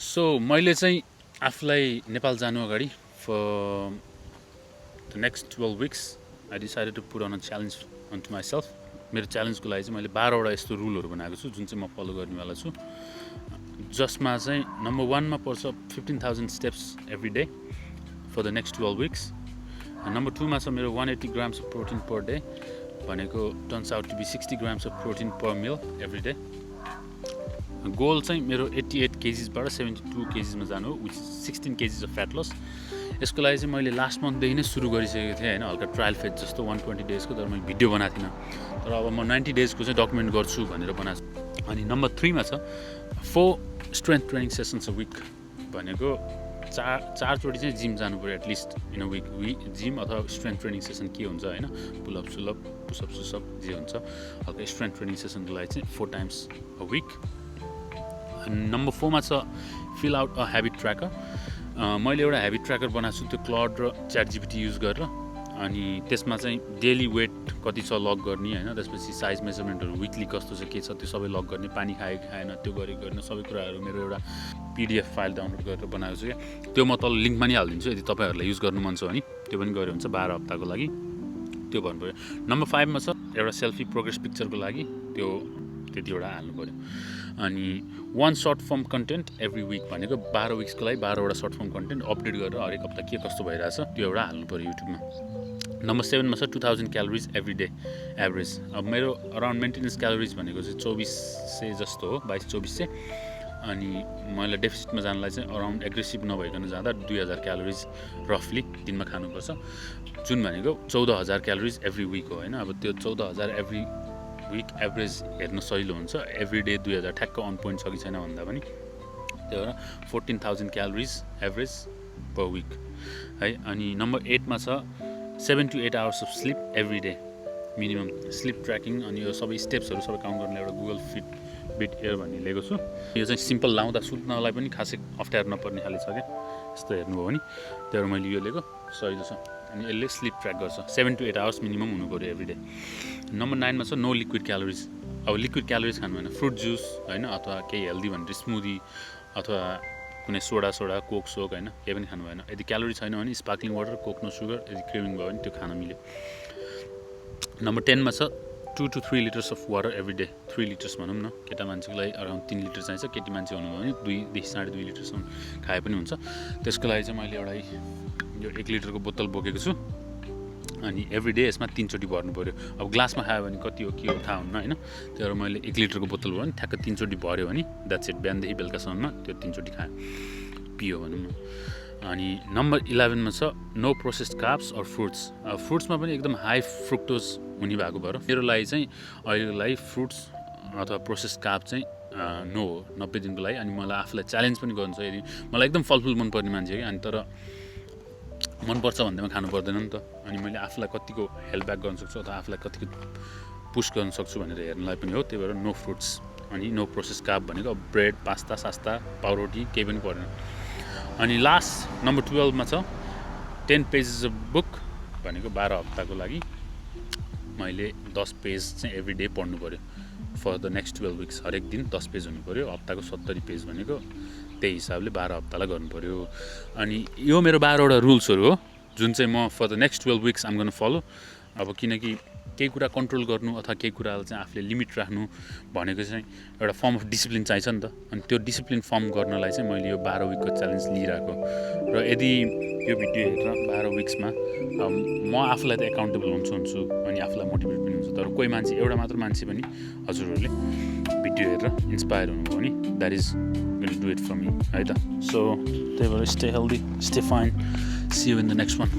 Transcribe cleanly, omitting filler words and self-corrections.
So मैले चाहिँ आफूलाई नेपाल जानु अगाडि for the next 12 weeks I decided to put on a challenge on to myself. मेरो च्यालेन्जको लागि चाहिँ मैले 12वटा यस्तो रुलहरू बनाएको छु जुन चाहिँ म फलो गर्नेवाला छु, जसमा चाहिँ नम्बर 1मा पर्छ 15,000 steps every day for the next 12 weeks. Number 2मा छ मेरो 180 grams of protein per day, भनेको turns out to be 60 grams of protein per meal every day. Goal चाहिँ मेरो 88 kgsबाट 72 kgsमा जानु हो, which 16 kgs of fat loss. यसको लागि चाहिँ मैले लास्ट मन्थदेखि नै सुरु गरिसकेको थिएँ होइन, हल्का ट्रायल फेज जस्तो 120 daysको. तर मैले भिडियो बनाएको थिइनँ, तर अब म 90 daysको चाहिँ डकुमेन्ट गर्छु भनेर बनाएको छु. अनि नम्बर 3मा छ 4 strength training sessions a week, भनेको चारचोटि चाहिँ जिम जानु पऱ्यो at least in a week. Gym अथवा स्ट्रेन्थ ट्रेनिङ सेसन के हुन्छ होइन, पुलअप सुलअप पुसअप सुसअप जे हुन्छ, हल्का स्ट्रेन्थ ट्रेनिङ सेसनको लागि चाहिँ 4 times अ विक. नम्बर 4मा छ fill out a habit tracker. मैले एउटा ह्याबिट ट्र्याकर बनाएको छु, त्यो क्लड र ChatGPT युज गरेर. अनि त्यसमा चाहिँ डेली वेट कति छ लग गर्ने होइन, त्यसपछि साइज मेजरमेन्टहरू विकली कस्तो छ के छ त्यो सबै लग गर्ने, पानी खायो खाएन त्यो गरेन, सबै कुराहरू मेरो एउटा PDF फाइल डाउनलोड गरेर बनाएको छु क्या. त्यो म तल लिङ्कमा नि हालिदिन्छु, यदि तपाईँहरूलाई युज गर्नु मन छ भने त्यो पनि गऱ्यो हुन्छ 12 हप्ताको लागि. त्यो भन्नु पऱ्यो. नम्बर 5मा छ एउटा सेल्फी प्रोग्रेस पिक्चरको लागि, त्यो त्यतिवटा हाल्नु पऱ्यो. अनि 1 short form content every week, भनेको 12 weeksको लागि 12वटा सर्ट फर्म कन्टेन्ट अपडेट गरेर हरेक हप्ता के कस्तो भइरहेछ त्यो एउटा हाल्नु पऱ्यो युट्युबमा. नम्बर 7मा छ 2000 क्यालोरिज एभ्री डे एभरेज. अब मेरो अराउन्ड मेन्टेनेन्स क्यालोरिज भनेको चाहिँ 2400 जस्तो हो, 2200-2400. अनि मैले डेफिसिटमा जानलाई चाहिँ अराउन्ड एग्रेसिभ नभइकन जाँदा 2000 क्यालोरिज रफली दिनमा खानुपर्छ, जुन भनेको 14,000 क्यालोरिज एभ्री विक हो होइन. अब त्यो 14,000 एभ्री विक एभरेज हेर्न सजिलो हुन्छ, एभ्री डे 2000 ठ्याक्क अन पोइन्ट छ कि छैन भन्दा पनि. त्यही भएर 14,000 क्यालोरिज एभरेज पर विक है. अनि नम्बर 8मा छ 7 to 8 hours of sleep every day minimum sleep tracking. अनि यो सबै स्टेप्सहरू सबै काउन्ट गर्ने एउटा गुगल फिटबिट एयर भन्ने लिएको छु. यो चाहिँ सिम्पल लाउँदा सुत्नलाई पनि खासै अप्ठ्यारो नपर्ने खाले छ क्या, यस्तो हेर्नुभयो भने. त्यही भएर मैले यो लिएको सजिलो छ. अनि यसले स्लिप ट्र्याक गर्छ. 7 to 8 hours मिनिमम हुनु पऱ्यो एभ्री डे. नम्बर 9मा छ नो लिक्विड क्यालोरिज. अब लिक्विड क्यालोरिज खानु भएन, फ्रुट जुस होइन, अथवा केही हेल्दी भनेर स्मुदी अथवा कुनै सोडा कोक सोक होइन, केही पनि खानु भएन. यदि क्यालोरी छैन भने sparkling water, coke no sugar, यदि क्रेभिङ भयो भने त्यो खान मिल्यो. नम्बर 10मा छ 2 to 3 liters of water every day. 3 liters भनौँ न, केटा मान्छेको लागि अराउन्ड 3 liters चाहिन्छ, केटी मान्छे हुनुभयो भने 2 देखि 2.5 लिटरसम्म खाए पनि हुन्छ. त्यसको लागि चाहिँ मैले एउटा यो 1 लिटरको बोतल बोकेको छु. अनि एभ्री डे यसमा 3 चोटि भर्नु पऱ्यो. अब ग्लासमा खायो भने कति हो के हो थाहा हुन्न होइन, त्यही भएर मैले 1 लिटरको बोतल भयो भने ठ्याक्क 3 चोटि भर्यो भने द्याट्स इट. बिहानदेखि बेलुकासम्म त्यो 3 चोटि खायो पियो भनौँ न. अनि नम्बर 11मा छ no processed carbs or fruits. फ्रुट्समा पनि एकदम हाई फ्रुक्टोज हुने भएको भएर मेरो लागि चाहिँ अहिलेको लागि फ्रुट्स अथवा प्रोसेस्ड कार्ब चाहिँ नो हो 90 दिनको लागि. अनि मलाई आफूलाई च्यालेन्ज पनि गर्नु छ, यदि मलाई एकदम फलफुल मनपर्ने मान्छे हो कि, अनि तर मनपर्छ भन्दैमा खानु पर्दैन नि त. अनि मैले आफूलाई कतिको हेल्प ब्याक गर्न सक्छु अथवा आफूलाई कतिको पुस गर्न सक्छु भनेर हेर्नलाई पनि हो. त्यही भएर नो फ्रुट्स अनि नो प्रोसेस कार्ब भनेको ब्रेड, पास्ता, पाउरोटी केही पनि परेन. अनि लास्ट नम्बर 12मा छ 10 pages अफ बुक, भनेको 12 हप्ताको लागि मैले 10 पेज चाहिँ एभ्री डे पढ्नु पऱ्यो फर द नेक्स्ट 12 weeks. हरेक दिन 10 पेज हुनु पऱ्यो. हप्ताको 70 पेज भनेको त्यही हिसाबले 12 हप्तालाई गर्नु पऱ्यो. अनि यो मेरो 12वटा रुल्सहरू हो जुन चाहिँ म फर द नेक्स्ट 12 weeks आम गर्न फलो. अब किनकि केही कुरा कन्ट्रोल गर्नु अथवा केही कुरालाई चाहिँ आफूले लिमिट राख्नु भनेको चाहिँ एउटा फर्म अफ डिसिप्लिन चाहिन्छ नि त. अनि त्यो डिसिप्लिन फर्म गर्नलाई चाहिँ मैले यो 12 weekको च्यालेन्ज लिइरहेको. र यदि यो भिडियो हेरेर 12 weeksमा म आफूलाई त एकाउन्टेबल हुन्छु अनि आफूलाई मोटिभेट पनि हुन्छ. तर कोही मान्छे, एउटा मात्र मान्छे पनि हजुरहरूले भिडियो हेरेर इन्सपायर हुनुभयो भने that is will do it for me है त. सो त्यही भएर stay healthy, stay fine, see you in the next one.